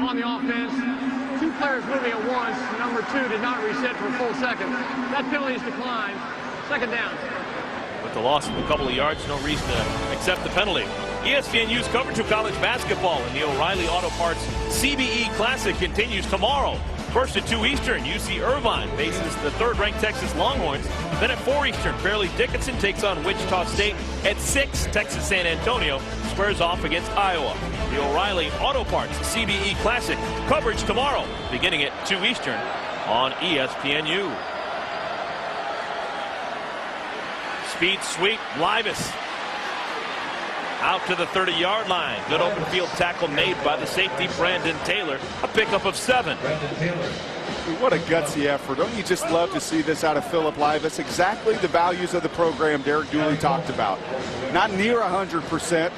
on the offense. Two players moving at once. Number 2 did not reset for a full second. That penalty is declined. Second down. With the loss of a couple of yards, no reason to accept the penalty. ESPNU's coverage of college basketball in the O'Reilly Auto Parts CBE Classic continues tomorrow. First at 2 Eastern, UC Irvine faces the third-ranked Texas Longhorns. Then at 4 Eastern, Fairleigh Dickinson takes on Wichita State. At 6, Texas San Antonio squares off against Iowa. The O'Reilly Auto Parts CBE Classic coverage tomorrow, beginning at 2 Eastern on ESPNU. Speed sweep, Livas out to the 30-yard line. Good open field tackle made by the safety Brandon Taylor. A pickup of 7. What a gutsy effort. Don't you just love to see this out of Philip Livas? Exactly the values of the program Derek Dooley talked about. Not near 100%.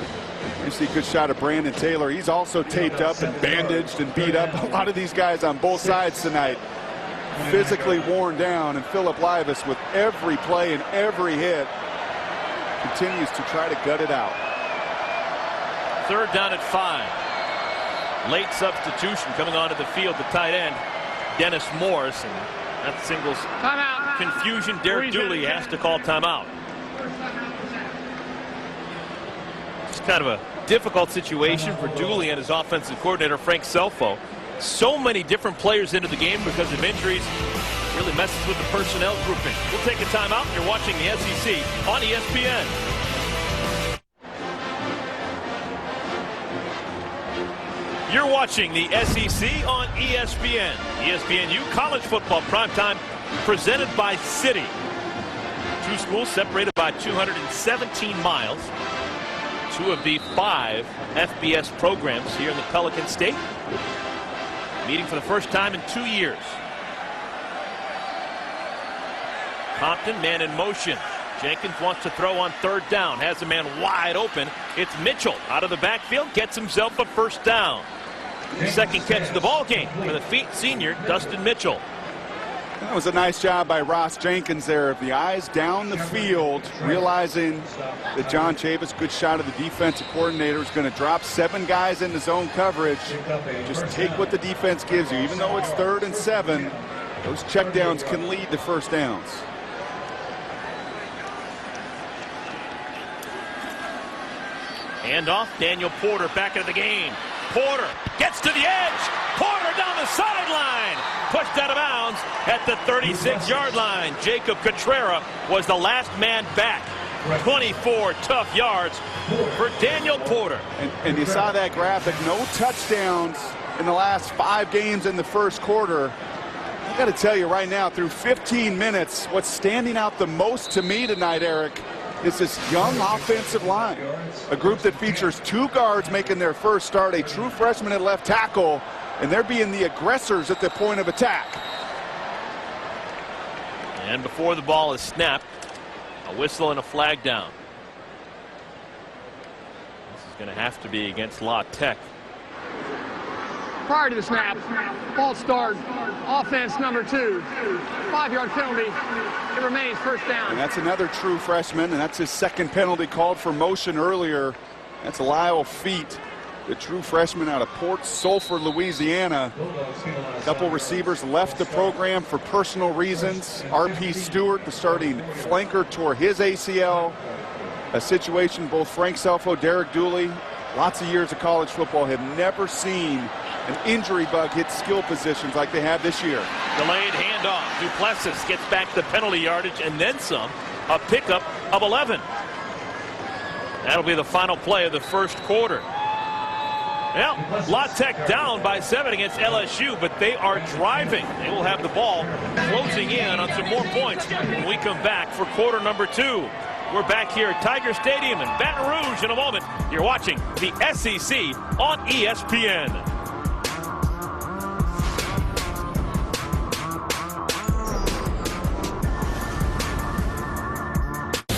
You see a good shot of Brandon Taylor. He's also taped up and bandaged and beat up. A lot of these guys on both sides tonight physically worn down, and Philip Livas, with every play and every hit, continues to try to gut it out. Third down at 5. Late substitution coming onto the field, the tight end Dennis Morris, and that singles Timeout. confusion. Derek Dooley has to call timeout. It's kind of a difficult situation for Dooley and his offensive coordinator Frank Selfo. So many different players into the game because of injuries. Really messes with the personnel grouping. We'll take a timeout. You're watching the SEC on ESPN. You're watching the SEC on ESPN. ESPNU College Football Primetime presented by Citi. Two schools separated by 217 miles. 2 of the 5 FBS programs here in the Pelican State, meeting for the first time in 2 years. Compton, man in motion. Jenkins wants to throw on third down. Has a man wide open. It's Mitchell out of the backfield. Gets himself a first down. Second catch of the ball game for the senior Dustin Mitchell. That was a nice job by Ross Jenkins there. The eyes down the field, realizing that John Chavis, good shot of the defensive coordinator, is going to drop 7 guys into zone coverage. Just take what the defense gives you. Even though it's 3rd and 7, those checkdowns can lead to first downs. Handoff, Daniel Porter back into the game. Porter gets to the edge. Porter down the sideline. Pushed out of bounds at the 36-yard line. Jacob Cotrera was the last man back. 24 tough yards for Daniel Porter. And you saw that graphic. No touchdowns in the last 5 games in the first quarter. I got to tell you right now, through 15 minutes, what's standing out the most to me tonight, Eric, is this young offensive line. A group that features 2 guards making their first start, a true freshman at left tackle, and they're being the aggressors at the point of attack. And before the ball is snapped, a whistle and a flag down. This is going to have to be against La Tech. Prior to the snap, false start, offense number 2, 5-yard penalty. It remains first down. And that's another true freshman, and that's his second penalty called for motion earlier. That's Lyle Feet, the true freshman out of Port Sulphur, Louisiana. A couple receivers left the program for personal reasons. R.P. Stewart, the starting flanker, tore his ACL. A situation both Frank Selfo, Derek Dooley, lots of years of college football, have never seen an injury bug hit skill positions like they have this year. Delayed handoff. Duplessis gets back the penalty yardage and then some. A pickup of 11. That'll be the final play of the first quarter. Well, La Tech down by 7 against LSU, but they are driving. They will have the ball closing in on some more points when we come back for quarter number 2. We're back here at Tiger Stadium in Baton Rouge in a moment. You're watching the SEC on ESPN.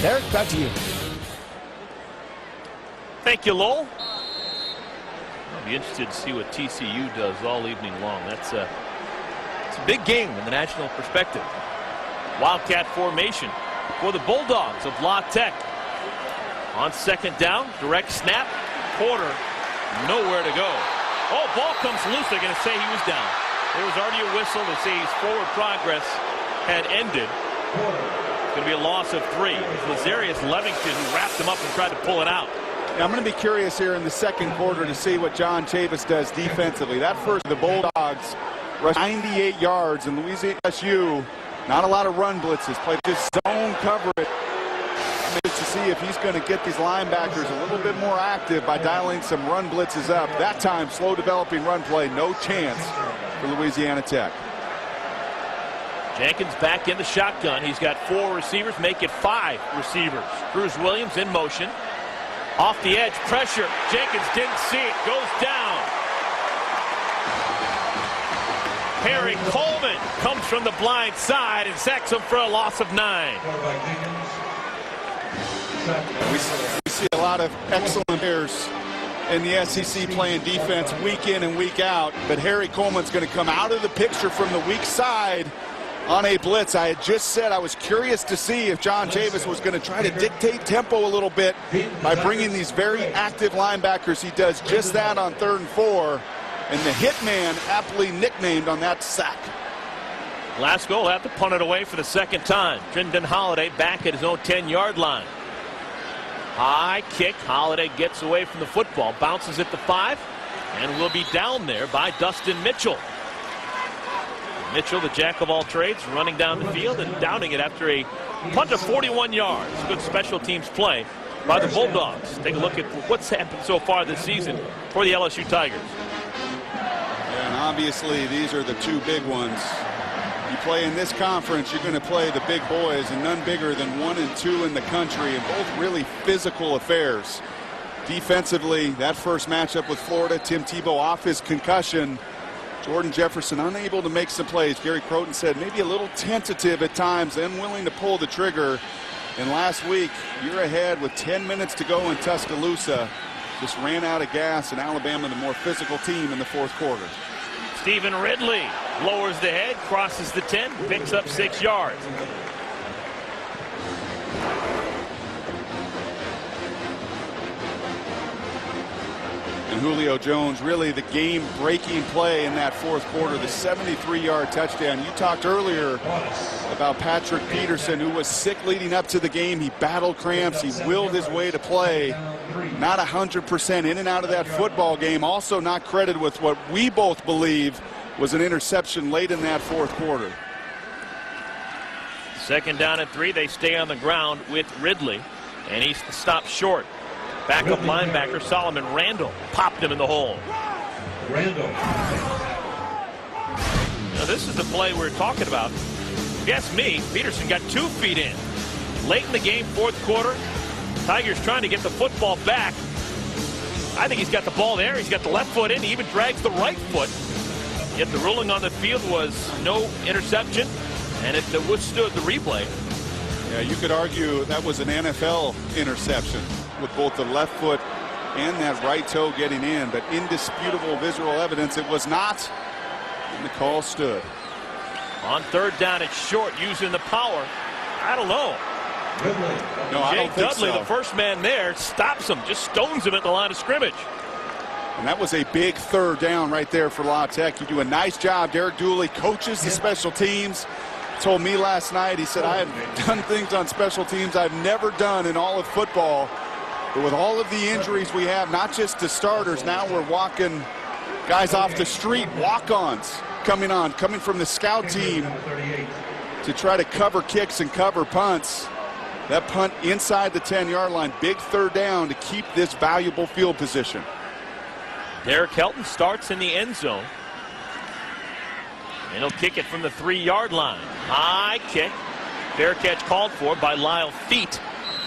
Derek, back to you. Thank you, Lowell. I'll be interested to see what TCU does all evening long. It's a big game in the national perspective. Wildcat formation for the Bulldogs of La Tech. On second down, direct snap, Porter, nowhere to go. Oh, ball comes loose. They're going to say he was down. There was already a whistle to say his forward progress had ended. It's going to be a loss of 3. It was Lazarius Levington who wrapped him up and tried to pull it out. Yeah, I'm going to be curious here in the second quarter to see what John Chavis does defensively. That first, the Bulldogs rushed 98 yards, and Louisiana LSU, not a lot of run blitzes, played just zone coverage. I'm interested to see if he's going to get these linebackers a little bit more active by dialing some run blitzes up. That time, slow developing run play, no chance for Louisiana Tech. Jenkins back in the shotgun. He's got 4 receivers, make it 5 receivers. Cruz Williams in motion. Off the edge, pressure. Jenkins didn't see it, goes down. Harry Coleman comes from the blind side and sacks him for a loss of 9. We see a lot of excellent players in the SEC playing defense week in and week out, but Harry Coleman's going to come out of the picture from the weak side on a blitz. I had just said I was curious to see if John Chavis was going to try to dictate tempo a little bit by bringing these very active linebackers. He does just that on 3rd and 4, and the hitman aptly nicknamed on that sack. Glasgow will have to punt it away for the second time. Trindon Holliday back at his own 10-yard line. High kick. Holliday gets away from the football, bounces at the 5, and will be down there by Dustin Mitchell. Mitchell, the jack of all trades, running down the field and downing it after a punt of 41 yards. Good special teams play by the Bulldogs. Take a look at what's happened so far this season for the LSU Tigers. And obviously, these are the 2 big ones. You play in this conference, you're going to play the big boys, and none bigger than 1 and 2 in the country, and both really physical affairs. Defensively, that first matchup with Florida, Tim Tebow off his concussion. Jordan Jefferson unable to make some plays. Gary Croton said maybe a little tentative at times, unwilling to pull the trigger. And last week, you're ahead with 10 minutes to go in Tuscaloosa. Just ran out of gas, and Alabama the more physical team in the 4th quarter. Stephen Ridley lowers the head, crosses the 10, picks up 6 yards. And Julio Jones, really the game-breaking play in that 4th quarter, the 73-yard touchdown. You talked earlier about Patrick Peterson, who was sick leading up to the game. He battled cramps. He willed his way to play. Not 100% in and out of that football game. Also not credited with what we both believe was an interception late in that 4th quarter. Second down at 3. They stay on the ground with Ridley, and he's stopped short. Backup linebacker Solomon Randall popped him in the hole. Randall. Now this is the play we're talking about. If you ask me, Peterson got 2 feet in. Late in the game, 4th quarter. Tigers trying to get the football back. I think he's got the ball there. He's got the left foot in. He even drags the right foot. Yet the ruling on the field was no interception, and it withstood the replay. Yeah, you could argue that was an NFL interception with both the left foot and that right toe getting in, but indisputable visual evidence it was not, and the call stood. On third down, it's short, using the power. I don't know. No, I don't think Dudley, so. the first man there, stops him, just stones him at the line of scrimmage. And that was a big third down right there for La Tech. You do a nice job. Derek Dooley coaches the special teams. Told me last night, he said, I have done things on special teams I've never done in all of football. But with all of the injuries we have, not just the starters, now we're walking guys off the street, walk-ons coming from the scout team to try to cover kicks and cover punts. That punt inside the 10-yard line, big third down to keep this valuable field position. Derek Helton starts in the end zone. And he'll kick it from the 3-yard line. High kick. Fair catch called for by Lyle Feet.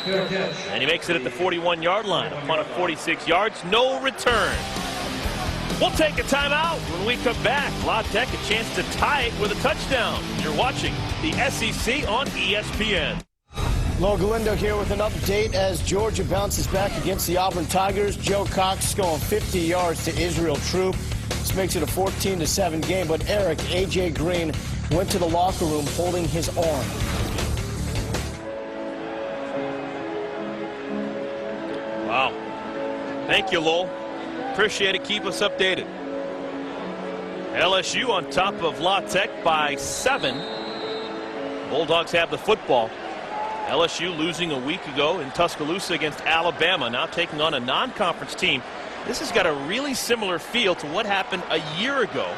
And he makes it at the 41-yard line. A punt of 46 yards. No return. We'll take a timeout. When we come back, La Tech a chance to tie it with a touchdown. You're watching the SEC on ESPN. Lo Galindo here with an update as Georgia bounces back against the Auburn Tigers. Joe Cox going 50 yards to Israel Troop. This makes it a 14-7 game, but Eric, A.J. Green, went to the locker room holding his arm. Wow. Thank you, Lowell. Appreciate it. Keep us updated. LSU on top of La Tech by 7. Bulldogs have the football. LSU losing a week ago in Tuscaloosa against Alabama, now taking on a non-conference team. This has got a really similar feel to what happened a year ago.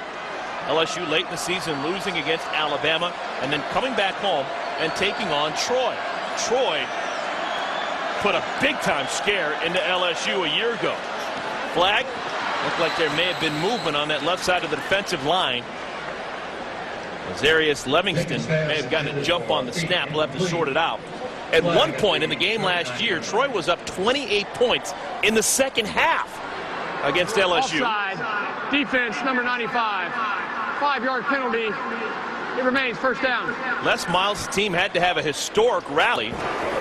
LSU late in the season losing against Alabama and then coming back home and taking on Troy. Troy put a big-time scare into LSU a year ago. Flag. Looked like there may have been movement on that left side of the defensive line. Azarius Livingston may have gotten a jump on the snap. We'll have to sort it out. At one point in the game last year, Troy was up 28 points in the second half against LSU. Offside. Defense, number 95. 5-yard penalty. It remains first down. Les Miles' team had to have a historic rally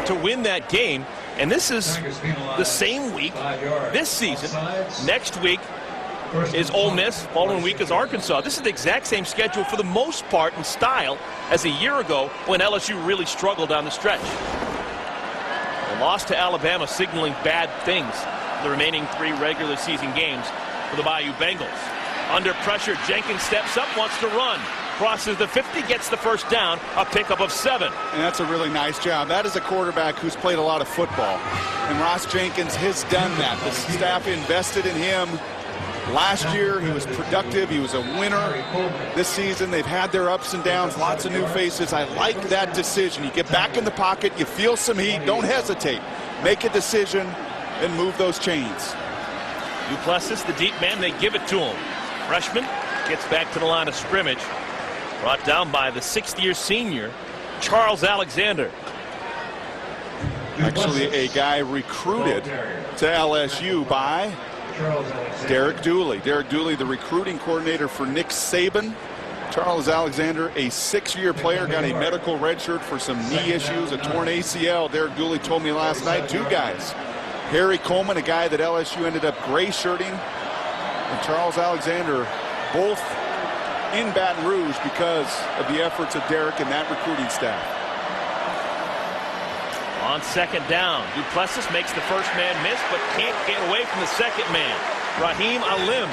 to win that game. And this is the same week this season. Next week is Ole Miss. Following week is Arkansas. This is the exact same schedule for the most part in style as a year ago when LSU really struggled down the stretch. The loss to Alabama signaling bad things the remaining 3 regular season games for the Bayou Bengals. Under pressure, Jenkins steps up, wants to run. Crosses the 50, gets the first down, a pickup of 7. And that's a really nice job. That is a quarterback who's played a lot of football. And Ross Jenkins has done that. The staff invested in him. Last year, he was productive. He was a winner. This season, they've had their ups and downs, lots of new faces. I like that decision. You get back in the pocket, you feel some heat, don't hesitate. Make a decision and move those chains. Duplessis, the deep man, they give it to him. Freshman gets back to the line of scrimmage. Brought down by the 6th-year senior, Charles Alexander. Actually, a guy recruited to LSU by Derek Dooley. Derek Dooley, the recruiting coordinator for Nick Saban. Charles Alexander, a 6-year player, got a medical red shirt for some knee issues, a torn ACL. Derek Dooley told me last night, 2 guys. Harry Coleman, a guy that LSU ended up gray shirting, and Charles Alexander, both in Baton Rouge because of the efforts of Derek and that recruiting staff. On second down, Duplessis makes the first man miss, but can't get away from the second man. Raheem Alim,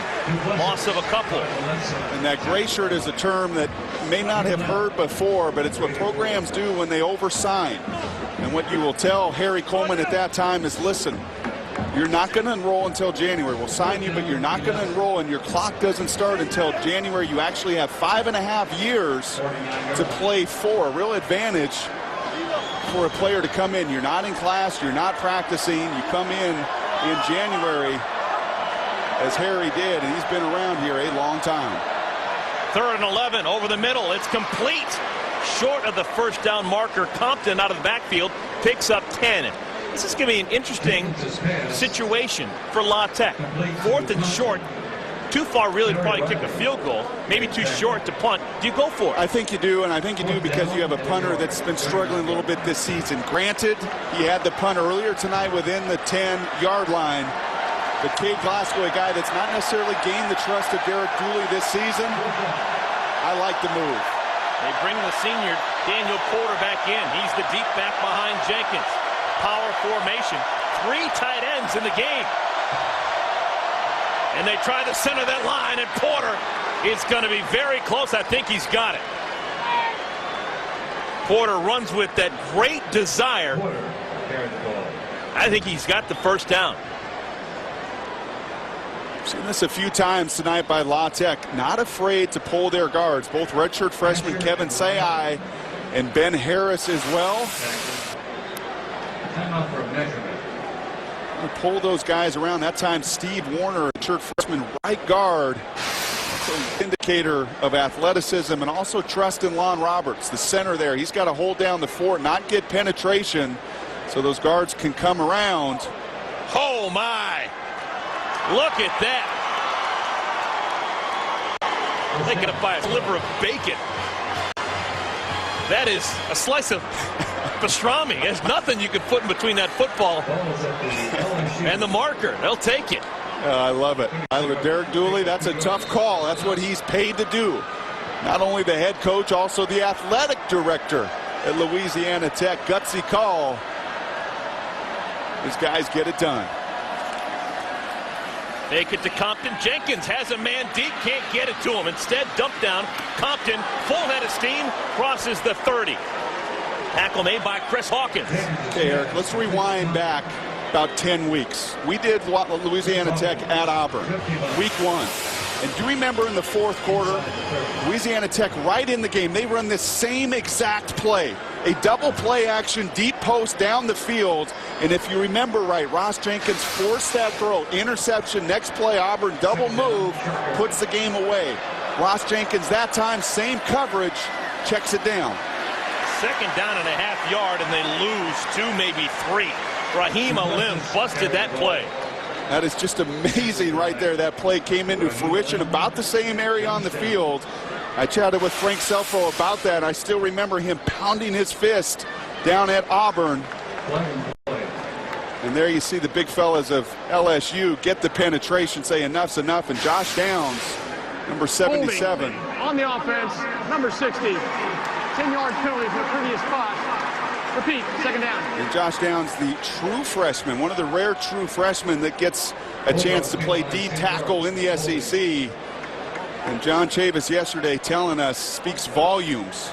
loss of a couple. And that gray shirt is a term that you may not have heard before, but it's what programs do when they oversign. And what you will tell Harry Coleman at that time is, listen, you're not going to enroll until January. We'll sign you, but you're not going to enroll, and your clock doesn't start until January. You actually have 5.5 years to play for. A real advantage for a player to come in. You're not in class. You're not practicing. You come in January, as Harry did, and he's been around here a long time. 3rd and 11 over the middle. It's complete. Short of the first down marker. Compton out of the backfield picks up 10. This is going to be an interesting situation for La Tech. 4th and short. Too far really to probably kick a field goal. Maybe too short to punt. Do you go for it? I think you do, and I think you do because you have a punter that's been struggling a little bit this season. Granted, he had the punt earlier tonight within the 10-yard line, The Cade Glasgow, a guy that's not necessarily gained the trust of Derek Dooley this season. I like the move. They bring the senior Daniel Porter back in. He's the deep back behind Jenkins. Power formation. 3 tight ends in the game. And they try to center that line, and Porter is going to be very close. I think he's got it. Porter runs with that great desire. I think he's got the first down. Seen this a few times tonight by La Tech. Not afraid to pull their guards. Both redshirt freshmen Kevin Sayai and Ben Harris as well. Time out for a measurement. Pull those guys around. That time Steve Warner, redshirt freshman right guard. Also an indicator of athleticism and also trust in Lon Roberts, the center there. He's got to hold down the fort, not get penetration, so those guards can come around. Oh, my. Look at that. They could have buy a sliver of bacon. That is a slice of pastrami. There's nothing you can put in between that football and the marker. They'll take it. I love it. Derek Dooley, that's a tough call. That's what he's paid to do. Not only the head coach, also the athletic director at Louisiana Tech. Gutsy call. These guys get it done. Take it to Compton. Jenkins has a man deep, can't get it to him. Instead, dump down. Compton, full head of steam, crosses the 30. Tackle made by Chris Hawkins. Okay, Eric, let's rewind back about 10 weeks. We did Louisiana Tech at Auburn, week 1. And do you remember in the 4th quarter, Louisiana Tech right in the game, they run this same exact play. A double play action, deep post down the field. And if you remember right, Ross Jenkins forced that throw. Interception, next play, Auburn double move, puts the game away. Ross Jenkins that time, same coverage, checks it down. 2nd down and a half yard, and they lose 2, maybe 3. Raheem Alim busted that play. That is just amazing right there. That play came into fruition about the same area on the field. I chatted with Frank Selfo about that, and I still remember him pounding his fist down at Auburn. And there you see the big fellas of LSU get the penetration, say enough's enough, and Josh Downs, number 77. Holding on the offense, number 60. 10-yard penalty from the previous spot. Repeat, 2nd down. And Josh Downs, the true freshman, one of the rare true freshmen that gets a chance to play D tackle in the SEC. And John Chavis yesterday telling us, speaks volumes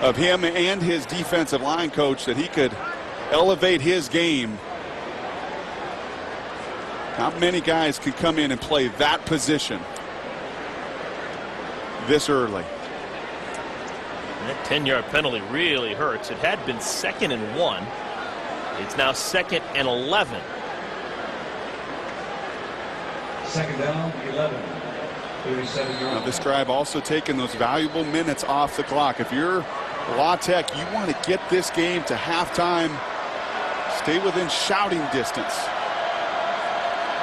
of him and his defensive line coach, that he could elevate his game. Not many guys can come in and play that position this early. That 10-yard penalty really hurts. It had been 2nd and 1. It's now 2nd and 11. 2nd down, 11. 37 Now this drive also taking those valuable minutes off the clock. If you're La Tech, you want to get this game to halftime. Stay within shouting distance.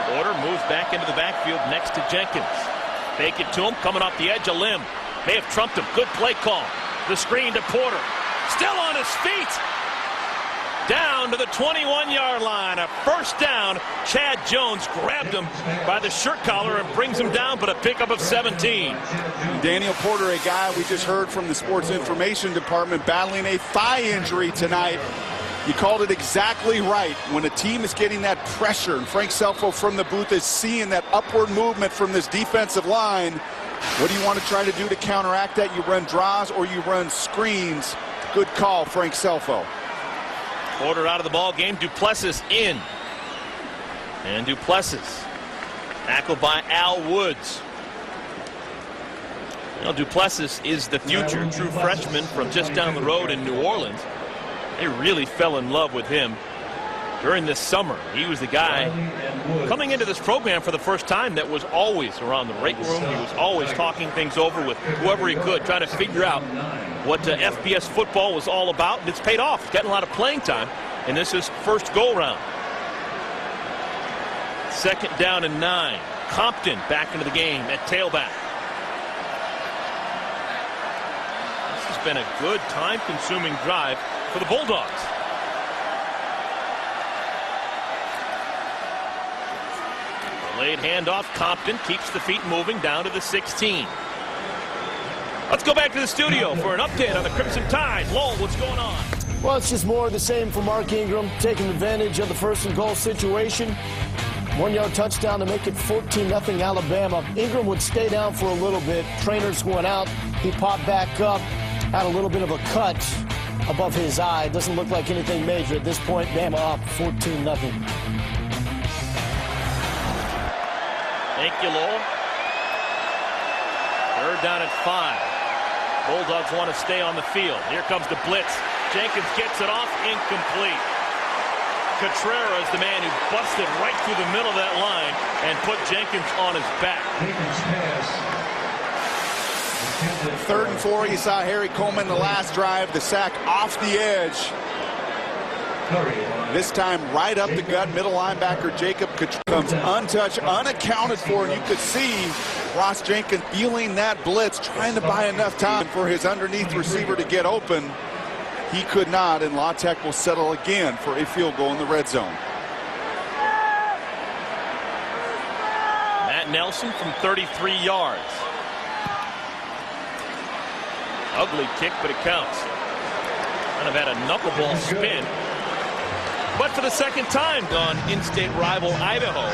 Porter moves back into the backfield next to Jenkins. Fake it to him, coming off the edge. Alim may have trumped him. Good play call. The screen to Porter. Still on his feet. Down to the 21-yard line. A first down. Chad Jones grabbed him by the shirt collar and brings him down, but a pickup of 17. Daniel Porter, a guy we just heard from the sports information department, battling a thigh injury tonight. You called it exactly right. When a team is getting that pressure, and Frank Selfo from the booth is seeing that upward movement from this defensive line, what do you want to try to do to counteract that? You run draws or you run screens. Good call, Frank Selfo. Porter out of the ball game. Duplessis in. And Duplessis tackled by Al Woods. You know, Duplessis is the future true freshman from just down the road in New Orleans. They really fell in love with him during this summer. He was the guy coming into this program for the first time that was always around the weight room. He was always talking things over with whoever he could, trying to figure out what FBS football was all about. And it's paid off. He's getting a lot of playing time, and this is first go-round. 2nd down and 9. Compton back into the game at tailback. This has been a good time-consuming drive for the Bulldogs. Delayed handoff. Compton keeps the feet moving down to the 16. Let's go back to the studio for an update on the Crimson Tide. Lowell, what's going on? Well, it's just more of the same for Mark Ingram, taking advantage of the first and goal situation. 1-yard touchdown to make it 14-0 Alabama. Ingram would stay down for a little bit. Trainers went out. He popped back up. Had a little bit of a cut above his eye. Doesn't look like anything major at this point. Bama up 14-0. Thank you, Lowell. Third down at 5. Bulldogs want to stay on the field. Here comes the blitz. Jenkins gets it off, incomplete. Contreras, the man who busted right through the middle of that line and put Jenkins on his back. Third and 4, you saw Harry Coleman the last drive, the sack off the edge. This time right up the gut, middle linebacker Jacob comes untouched, unaccounted for, and you could see Ross Jenkins feeling that blitz, trying to buy enough time for his underneath receiver to get open. He could not, and La Tech will settle again for a field goal in the red zone. Matt Nelson from 33 yards. Ugly kick, but it counts. Kind of had a knuckleball spin. But for the second time on in-state rival Idaho,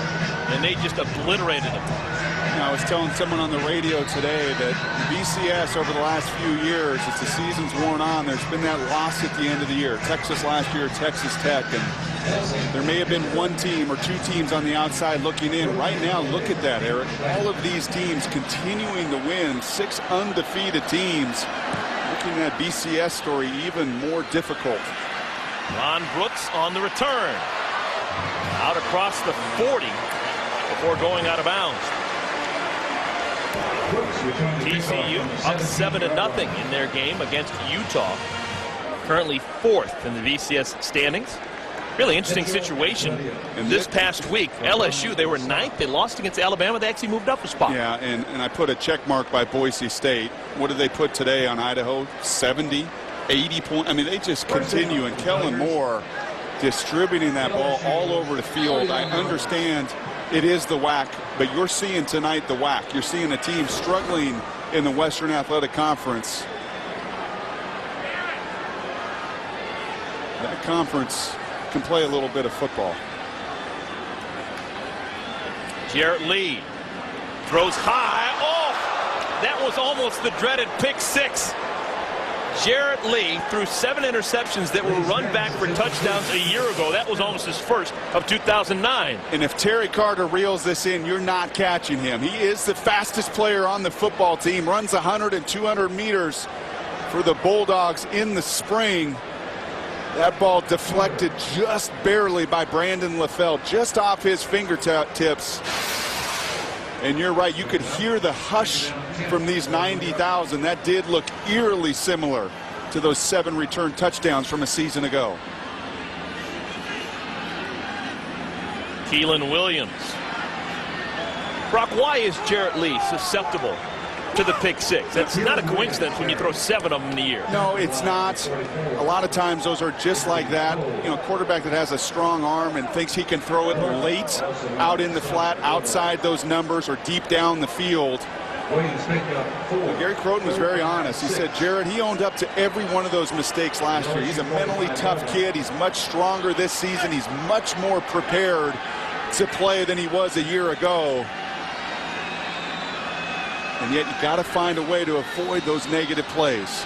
and they just obliterated them. I was telling someone on the radio today that BCS over the last few years, as the season's worn on, there's been that loss at the end of the year. Texas last year, Texas Tech, and there may have been one team or two teams on the outside looking in. Right now, look at that, Eric. All of these teams continuing to win, 6 undefeated teams. Making that BCS story even more difficult. Ron Brooks on the return. Out across the 40 before going out of bounds. TCU up 7-0 in their game against Utah. Currently 4th in the VCS standings. Really interesting situation. And this past week, LSU, they were 9th. They lost against Alabama. They actually moved up a spot. Yeah, and I put a check mark by Boise State. What did they put today on Idaho? 70, 80 points. I mean, they just continue. And Kellen Moore distributing that ball all over the field. I understand it is the WAC, but you're seeing tonight the WAC. You're seeing a team struggling in the Western Athletic Conference. That conference can play a little bit of football. Jarrett Lee throws high. Oh, that was almost the dreaded pick 6. Jarrett Lee threw 7 interceptions that were run back for touchdowns a year ago. That was almost his first of 2009. And if Terry Carter reels this in, you're not catching him. He is the fastest player on the football team, runs 100 and 200 meters for the Bulldogs in the spring. That ball deflected just barely by Brandon LaFell, just off his fingertips. And you're right, you could hear the hush from these 90,000. That did look eerily similar to those 7 return touchdowns from a season ago. Keelan Williams. Brock, why is Jarrett Lee susceptible to the pick 6? That's not a coincidence when you throw 7 of them in a year. No, it's not. A lot of times those are just like that. You know, a quarterback that has a strong arm and thinks he can throw it late out in the flat, outside those numbers, or deep down the field. Gary Croton was very honest. He said, Jarrett, he owned up to every one of those mistakes last year. He's a mentally tough kid. He's much stronger this season. He's much more prepared to play than he was a year ago. And yet you got to find a way to avoid those negative plays.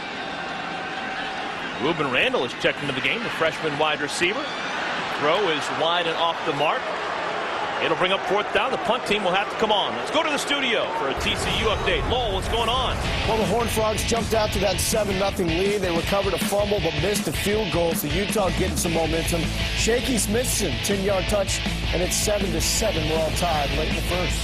Ruben Randall is checked into the game, the freshman wide receiver. Throw is wide and off the mark. It'll bring up 4th down. The punt team will have to come on. Let's go to the studio for a TCU update. Lowell, what's going on? Well, the Horned Frogs jumped out to that 7-0 lead. They recovered a fumble but missed a field goal. So Utah getting some momentum. Shaky Smithson, 10-yard touch, and it's 7-7. We're all tied late in the first.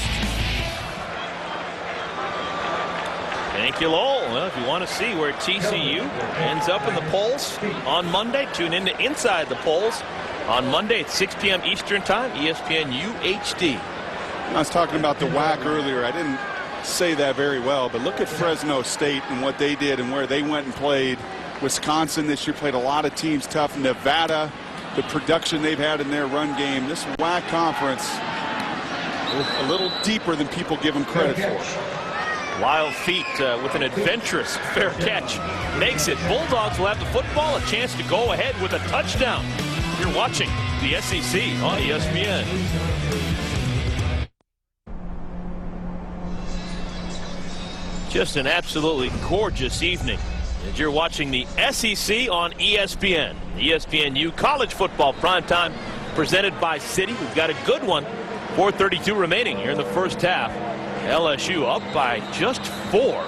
Thank you, Lowell. Well, if you want to see where TCU ends up in the polls on Monday, tune in to Inside the Polls on Monday at 6 p.m. Eastern Time, ESPN UHD. I was talking about the WAC earlier. I didn't say that very well, but look at Fresno State and what they did and where they went and played. Wisconsin this year played a lot of teams tough. Nevada, the production they've had in their run game. This WAC conference A little deeper than people give him credit for. Wild feet with an adventurous fair catch. Makes it. Bulldogs will have the football, a chance to go ahead with a touchdown. You're watching the SEC on ESPN. Just an absolutely gorgeous evening as you're watching the SEC on ESPN. ESPNU College Football Primetime presented by Citi. We've got a good one. 4:32 remaining here in the first half. LSU up by just 4